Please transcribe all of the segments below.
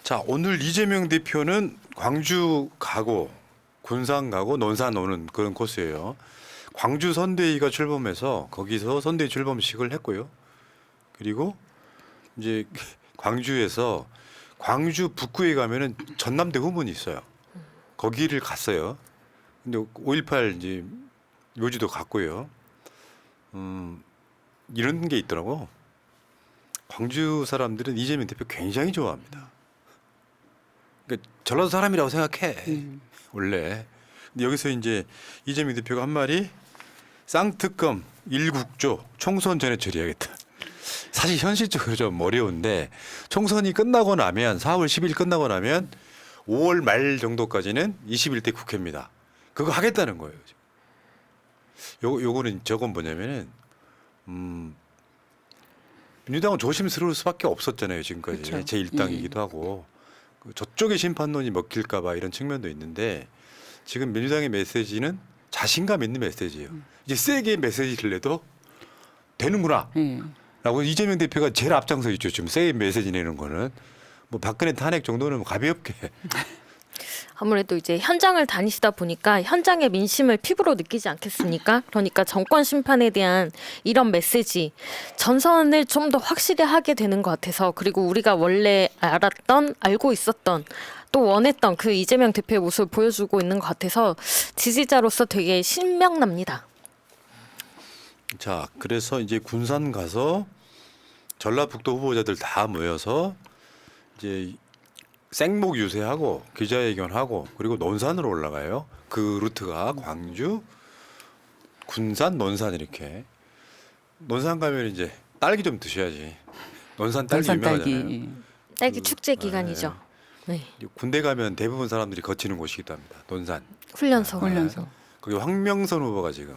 자, 오늘 이재명 대표는 광주 가고 군산 가고 논산 오는 그런 코스예요. 광주 선대위가 출범해서 거기서 선대위 출범식을 했고요. 그리고 이제 광주에서 광주 북구에 가면은 전남대 후문이 있어요. 거기를 갔어요. 근데 5.18 이제 묘지도 갔고요. 이런 게 있더라고. 광주 사람들은 이재명 대표 굉장히 좋아합니다. 그러니까 전라도 사람이라고 생각해. 원래. 근데 여기서 이제 이재명 대표가 한 말이 쌍특검 1국조 총선 전에 처리하겠다. 사실 현실적으로 좀 어려운데 총선이 끝나고 나면 4월 10일 끝나고 나면 5월 말 정도까지는 21대 국회입니다. 그거 하겠다는 거예요. 요거는 저건 뭐냐면은 민주당은 조심스러울 수밖에 없었잖아요. 지금까지 그렇죠. 제1당이기도 하고 저쪽의 심판론이 먹힐까 봐 이런 측면도 있는데 지금 민주당의 메시지는 자신감 있는 메시지예요. 이제 세게 메시지를 내도 되는구나 라고 이재명 대표가 제일 앞장서 있죠. 지금 세게 메시지 내는 거는 뭐 박근혜 탄핵 정도는 가볍게 아무래도 이제 현장을 다니시다 보니까 현장의 민심을 피부로 느끼지 않겠습니까? 그러니까 정권 심판에 대한 이런 메시지, 전선을 좀 더 확실히 하게 되는 것 같아서, 그리고 우리가 원래 알고 있었던, 또 원했던 그 이재명 대표의 모습을 보여주고 있는 것 같아서 지지자로서 되게 신명납니다. 자, 그래서 이제 군산 가서 전라북도 후보자들 다 모여서 이제 생목 유세하고 기자회견하고 그리고 논산으로 올라가요. 그 루트가 광주, 군산, 논산 이렇게. 논산 가면 이제 딸기 좀 드셔야지. 논산 딸기 유명하잖아요. 딸기 축제 기간이죠. 네. 군대 가면 대부분 사람들이 거치는 곳이기도 합니다. 논산. 훈련소. 거기 황명선 후보가 지금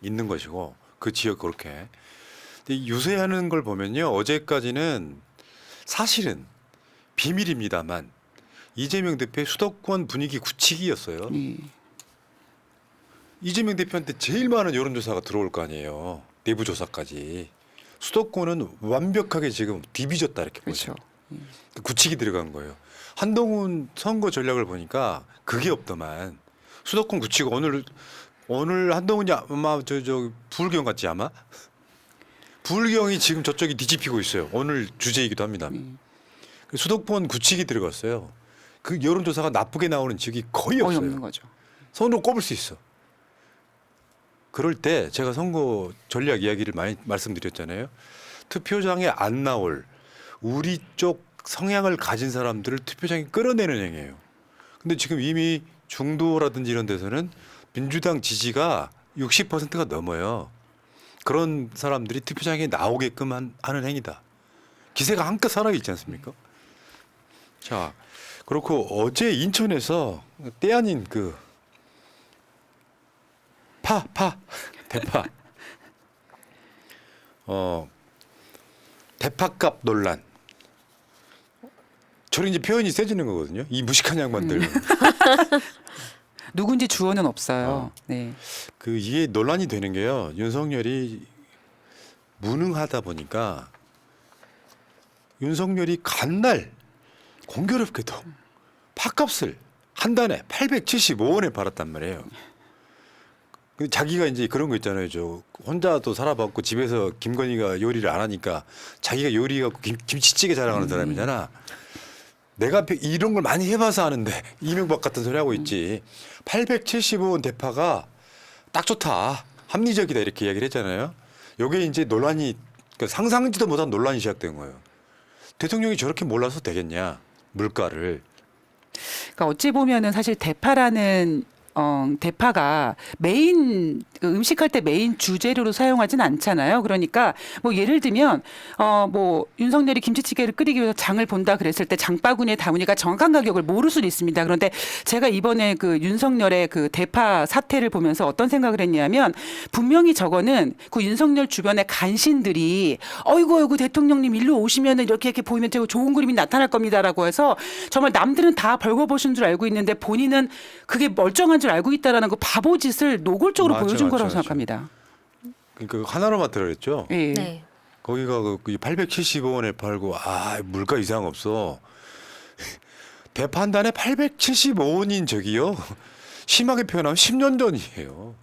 있는 것이고 그 지역 그렇게. 근데 유세하는 걸 보면요. 어제까지는 사실은 비밀입니다만 이재명 대표의 수도권 분위기 굳히기였어요. 이재명 대표한테 제일 많은 여론조사가 들어올 거 아니에요. 내부 조사까지. 수도권은 완벽하게 지금 뒤비졌다 이렇게 보죠. 굳히기 들어간 거예요. 한동훈 선거 전략을 보니까 그게 없더만. 수도권 굳히고 오늘 한동훈이 아마 저 부울경 같지 아마? 부울경이 지금 저쪽이 뒤집히고 있어요. 오늘 주제이기도 합니다. 수도권 굳히기 들어갔어요. 그 여론조사가 나쁘게 나오는 지역이 거의 없어요. 없는 거죠. 손으로 꼽을 수 있어. 그럴 때 제가 선거 전략 이야기를 많이 말씀드렸잖아요. 투표장에 안 나올 우리 쪽 성향을 가진 사람들을 투표장에 끌어내는 행위예요. 근데 지금 이미 중도라든지 이런 데서는 민주당 지지가 60%가 넘어요. 그런 사람들이 투표장에 나오게끔 하는 행위다. 기세가 한껏 살아 있지 않습니까? 자, 그렇고 어제 인천에서 때 아닌 그 대파 대파값 논란. 저런 이제 표현이 세지는 거거든요. 이 무식한 양반들. 누군지 주어는 없어요. 네. 그 이게 논란이 되는 게요. 윤석열이 무능하다 보니까 윤석열이 간날 공교롭게도 팥값을 한 단에 875원에 팔았단 말이에요. 근데 자기가 이제 그런 거 있잖아요. 저 혼자도 살아봤고 집에서 김건희가 요리를 안 하니까 자기가 요리하고 김치찌개 자랑하는 사람이잖아. 내가 이런 걸 많이 해봐서 아는데 이명박 같은 소리 하고 있지. 875원 대파가 딱 좋다. 합리적이다 이렇게 이야기를 했잖아요. 요게 이제 논란이 그러니까 상상지도 못한 논란이 시작된 거예요. 대통령이 저렇게 몰라서 되겠냐 물가를. 그러니까 어찌 보면은 사실 대파라는 대파가 메인 음식할 때 메인 주재료로 사용하진 않잖아요. 그러니까 뭐 예를 들면 뭐 윤석열이 김치찌개를 끓이기 위해서 장을 본다 그랬을 때 장바구니에 담으니까 정확한 가격을 모를 수는 있습니다. 그런데 제가 이번에 그 윤석열의 그 대파 사태를 보면서 어떤 생각을 했냐면 분명히 저거는 그 윤석열 주변의 간신들이 어이구 대통령님 일로 오시면은 이렇게 보이면 되게 좋은 그림이 나타날 겁니다라고 해서 정말 남들은 다 벌거벗은 줄 알고 있는데 본인은 그게 멀쩡한 줄 알고 있다라는 그 바보짓을 노골적으로 보여준 거라고 생각합니다. 그러니까 하나로만 들어랬죠. 예. 네. 거기가 그 875원에 팔고 물가 이상 없어. 대파 한 단에 875원인 적이요. 심하게 표현하면 10년 전이에요.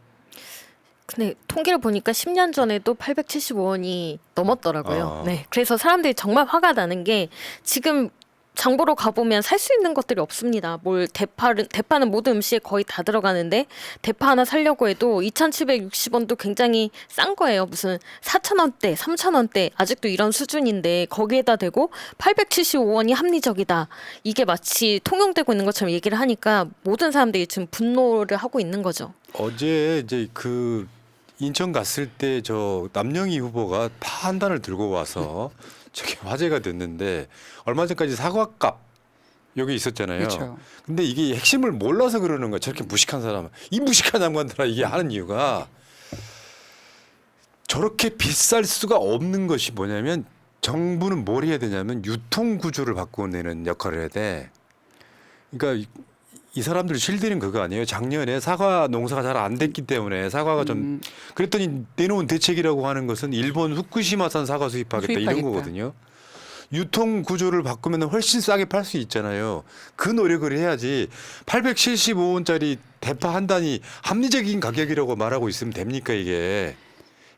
근데 통계를 보니까 10년 전에도 875원이 넘었더라고요. 아. 네. 그래서 사람들이 정말 화가 나는 게 지금 장보러 가보면 살 수 있는 것들이 없습니다. 대파는 모든 음식에 거의 다 들어가는데 대파 하나 사려고 해도 2,760원도 굉장히 싼 거예요. 무슨 4,000원대, 3,000원대 아직도 이런 수준인데 거기에다 대고 875원이 합리적이다. 이게 마치 통용되고 있는 것처럼 얘기를 하니까 모든 사람들이 지금 분노를 하고 있는 거죠. 어제 이제 그 인천 갔을 때 저 남영희 후보가 파 한 단을 들고 와서 저게 화제가 됐는데 얼마 전까지 사과값 여기 있었잖아요. 그렇죠. 근데 이게 핵심을 몰라서 그러는 거야. 저렇게 무식한 사람은. 이 무식한 장관들아 이게 하는 이유가 저렇게 비쌀 수가 없는 것이 뭐냐면 정부는 뭘 해야 되냐면 유통 구조를 바꿔내는 역할을 해야 돼. 그러니까 이 사람들 실드는 그거 아니에요. 작년에 사과 농사가 잘 안 됐기 때문에 사과가 좀 그랬더니 내놓은 대책이라고 하는 것은 일본 후쿠시마산 사과 수입하겠다 이런 수입하겠다. 거거든요. 유통 구조를 바꾸면 훨씬 싸게 팔 수 있잖아요. 그 노력을 해야지 875원짜리 대파 한 단이 합리적인 가격이라고 말하고 있으면 됩니까 이게.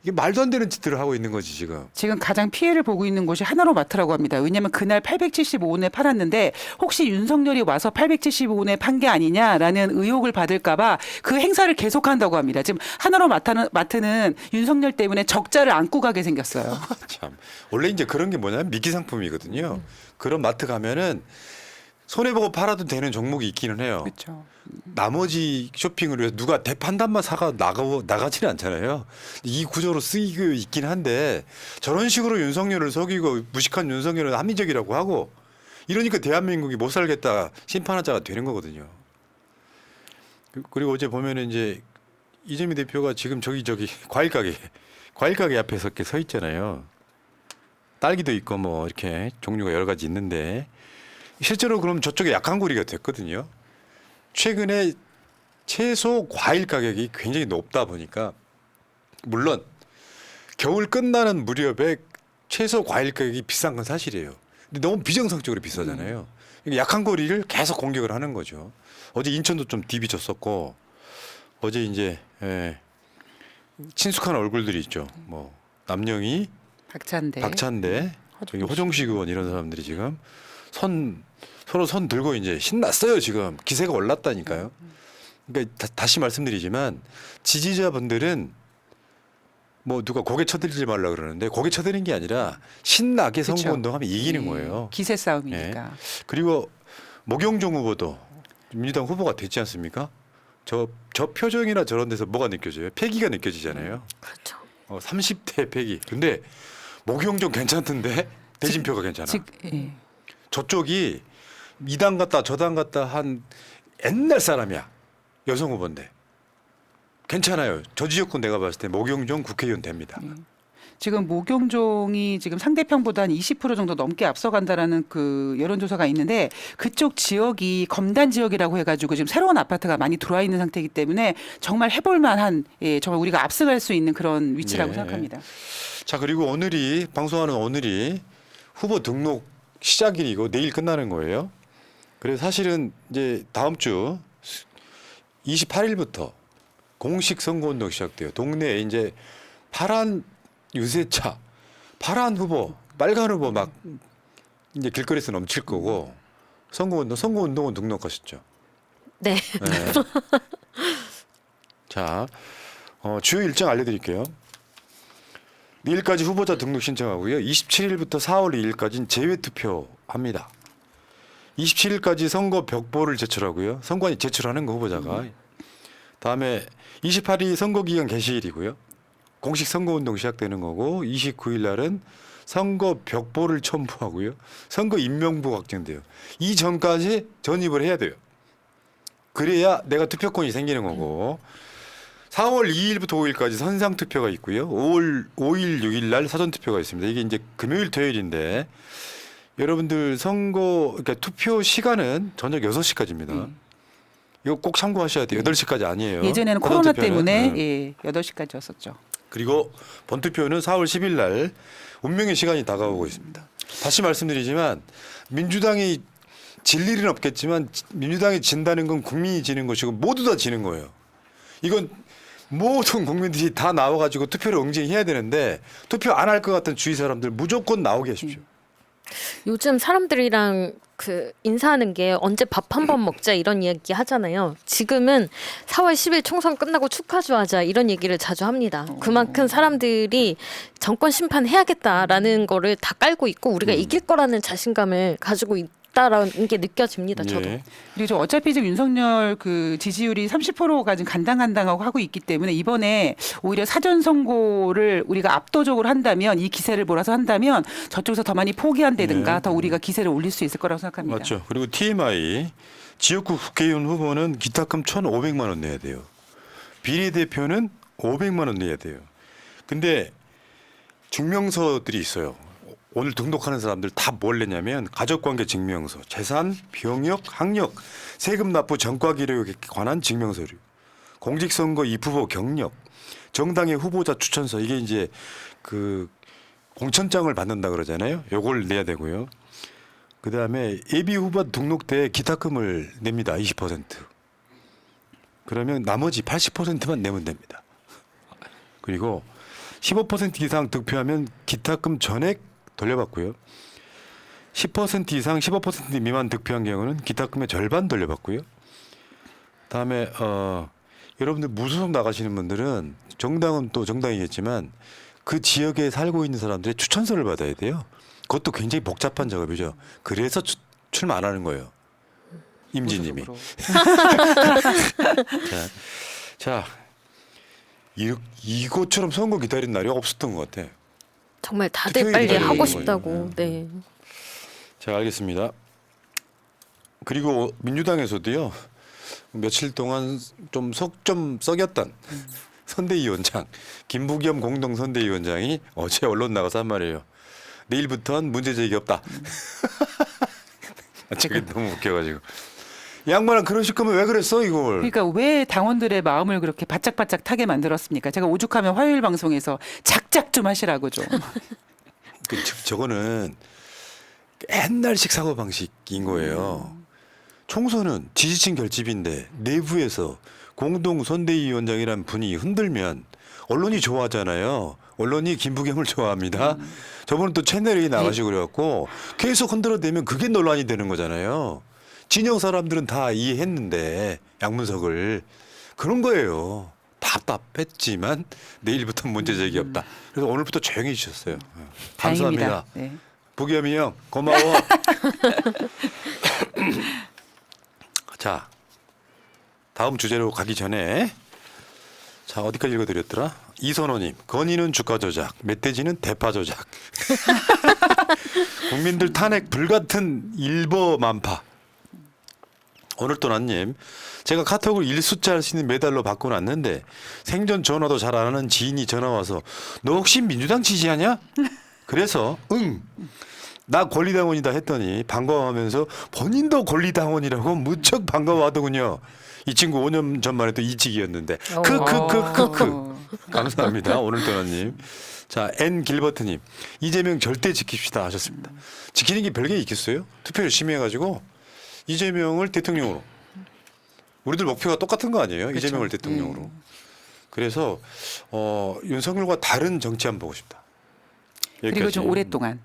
이게 말도 안 되는 짓들을 하고 있는 거지 지금. 지금 가장 피해를 보고 있는 곳이 하나로마트라고 합니다. 왜냐하면 그날 875원에 팔았는데 혹시 윤석열이 와서 875원에 판 게 아니냐라는 의혹을 받을까봐 그 행사를 계속한다고 합니다. 지금 하나로마트는 윤석열 때문에 적자를 안고 가게 생겼어요. 참 원래 이제 그런 게 뭐냐면 미끼 상품이거든요. 그런 마트 가면은 손해 보고 팔아도 되는 종목이 있기는 해요. 그렇죠. 나머지 쇼핑을 위해서 누가 대파 한 단만 사가 나가지는 않잖아요. 이 구조로 쓰이고 있긴 한데 저런 식으로 윤석열을 속이고 무식한 윤석열은 합리적이라고 하고 이러니까 대한민국이 못 살겠다 심판하자가 되는 거거든요. 그리고 어제 보면은 이제 이재명 대표가 지금 저기 과일 가게 앞에서 이렇게 서 있잖아요. 딸기도 있고 뭐 이렇게 종류가 여러 가지 있는데 실제로 그럼 저쪽에 약한 고리가 됐거든요. 최근에 채소 과일 가격이 굉장히 높다 보니까 물론 겨울 끝나는 무렵에 채소 과일 가격이 비싼 건 사실이에요. 근데 너무 비정상적으로 비싸잖아요. 약한 고리를 계속 공격을 하는 거죠. 어제 인천도 좀 디비졌었고 어제 이제 친숙한 얼굴들이 있죠. 뭐 남영희, 박찬대, 저기 호정식 의원 이런 사람들이 지금 서로 손 들고 이제 신났어요. 지금 기세가 올랐다니까요. 그러니까 다시 말씀드리지만 지지자분들은 뭐 누가 고개 쳐들지 말라 그러는데 고개 쳐드는 게 아니라 신나게 그쵸. 선거운동하면 이기는 거예요. 기세 싸움이니까. 그리고 목영종 후보도 민주당 후보가 됐지 않습니까? 저 표정이나 저런 데서 뭐가 느껴져요? 패기가 느껴지잖아요. 그렇죠. 30대 패기. 근데 목영종 괜찮던데 대진표가 괜찮아. 저쪽이 이당 갔다 저당 갔다 한 옛날 사람이야. 여성 후보인데. 괜찮아요. 저 지역군 내가 봤을 때 목영종 국회의원 됩니다. 지금 목용종이 지금 상대편보다 한 20% 정도 넘게 앞서간다라는 그 여론조사가 있는데 그쪽 지역이 검단 지역이라고 해가지고 지금 새로운 아파트가 많이 들어와 있는 상태이기 때문에 정말 해볼 만한 정말 우리가 앞서갈 수 있는 그런 위치라고 생각합니다. 자 그리고 방송하는 오늘이 후보 등록 시작일이고 내일 끝나는 거예요. 그래서 사실은 이제 다음 주 28일부터 공식 선거운동 시작돼요. 동네에 이제 파란 유세차, 파란 후보, 빨간 후보 막 이제 길거리에서 넘칠 거고 선거운동은 등록하셨죠? 네. 자, 주요 일정 알려드릴게요. 내일까지 후보자 등록 신청하고요. 27일부터 4월 2일까지는 제외 투표합니다. 27일까지 선거 벽보를 제출하고요. 선관위 제출하는 거 후보자가. 다음에 28일 선거기간 개시일이고요. 공식 선거운동 시작되는 거고 29일 날은 선거 벽보를 첨부하고요. 선거 임명부가 확정돼요. 이 전까지 전입을 해야 돼요. 그래야 내가 투표권이 생기는 거고 4월 2일부터 5일까지 선상 투표가 있고요. 5일 6일 날 사전 투표가 있습니다. 이게 이제 금요일 토요일인데 여러분들 그러니까 투표 시간은 저녁 6시까지입니다. 이거 꼭 참고하셔야 돼요. 8시까지 아니에요. 예전에는 사전 코로나 투표는. 때문에 8시까지였었죠. 그리고 본투표는 4월 10일 날 운명의 시간이 다가오고 있습니다. 다시 말씀드리지만 민주당이 질 일은 없겠지만 민주당이 진다는 건 국민이 지는 것이고 모두 다 지는 거예요. 이건 모든 국민들이 다 나와가지고 투표를 응징해야 되는데 투표 안 할 것 같은 주위 사람들 무조건 나오게 하십시오. 요즘 사람들이랑 그 인사하는 게 언제 밥 한 번 먹자 이런 이야기 하잖아요. 지금은 4월 10일 총선 끝나고 축하주 하자 이런 얘기를 자주 합니다. 그만큼 사람들이 정권 심판해야겠다라는 거를 다 깔고 있고 우리가 이길 거라는 자신감을 가지고 있다라는 게 느껴집니다. 저도. 예. 그리고 좀 어차피 지금 윤석열 그 지지율이 30%가 지금 간당간당하고 하고 있기 때문에 이번에 오히려 사전 선고를 우리가 압도적으로 한다면 이 기세를 몰아서 한다면 저쪽에서 더 많이 포기한다든가 네. 더 우리가 기세를 올릴 수 있을 거라고 생각합니다. 맞죠. 그리고 TMI 지역구 국회의원 후보는 기탁금 1,500만 원 내야 돼요. 비례대표는 500만 원 내야 돼요. 근데 증명서들이 있어요. 오늘 등록하는 사람들 다 뭘 내냐면 가족관계 증명서, 재산, 병역, 학력, 세금 납부 전과 기록에 관한 증명서류, 공직선거 입후보 경력, 정당의 후보자 추천서 이게 이제 그 공천장을 받는다 그러잖아요. 요걸 내야 되고요. 그다음에 예비 후보 등록 때 기탁금을 냅니다. 20%. 그러면 나머지 80%만 내면 됩니다. 그리고 15% 이상 득표하면 기탁금 전액 돌려받고요. 10% 이상 15% 미만 득표한 경우는 기탁금의 절반 돌려받고요. 다음에 여러분들 무소속 나가시는 분들은 정당은 또 정당이겠지만 그 지역에 살고 있는 사람들의 추천서를 받아야 돼요. 그것도 굉장히 복잡한 작업이죠. 그래서 출마 안 하는 거예요. 임진님이. 자, 이것처럼 선거 기다리는 날이 없었던 것 같아. 정말 다들 투표율이 빨리 기다리는 하고 거예요. 싶다고. 네. 자, 알겠습니다. 그리고 민주당에서도요. 며칠 동안 좀 속 좀 썩였던 선대위원장 김부겸 공동 선대위원장이 어제 언론 나가서 한 말이에요. 내일부터는 문제 제기 없다. 저게 너무 웃겨가지고. 양반은 그러실 거면 왜 그랬어 이걸? 그러니까 왜 당원들의 마음을 그렇게 바짝바짝 타게 만들었습니까? 제가 오죽하면 화요일 방송에서 작작 좀 하시라고 좀. 저거는 옛날식 사고 방식인 거예요. 총선은 지지층 결집인데 내부에서 공동 선대위원장이라는 분이 흔들면 언론이 좋아하잖아요. 언론이 김부겸을 좋아합니다. 저번에 또 채널에 나가시고 그래갖고 계속 흔들어대면 그게 논란이 되는 거잖아요. 진영 사람들은 다 이해했는데 양문석을 그런 거예요. 답답했지만 내일부터 문제 제기 없다. 그래서 오늘부터 조용히 해주셨어요. 감사합니다. 다행입니다. 네. 부겸이 형 고마워. 자, 다음 주제로 가기 전에 자 어디까지 읽어드렸더라? 이선호님, 건의는 주가 조작, 멧돼지는 대파 조작. 국민들 탄핵 불같은 일버만파. 오늘 또 난님, 제가 카톡을 일수짜 할 수 있는 메달로 바꿔놨는데 생전 전화도 잘 안 하는 지인이 전화 와서 너 혹시 민주당 지지하냐? 그래서 나 권리당원이다 했더니 반가워하면서 본인도 권리당원이라고 무척 반가워하더군요. 이 친구 5년 전만 해도 이직이었는데 크크크크크. 감사합니다. 오늘 도나님. 자, N 길버트님, 이재명 절대 지킵시다 하셨습니다. 지키는 게 별게 있겠어요? 투표 열심히 해가지고 이재명을 대통령으로. 우리들 목표가 똑같은 거 아니에요? 그렇죠. 이재명을 대통령으로. 그래서 윤석열과 다른 정치 한번 보고 싶다. 그리고 좀 여기까지. 오랫동안.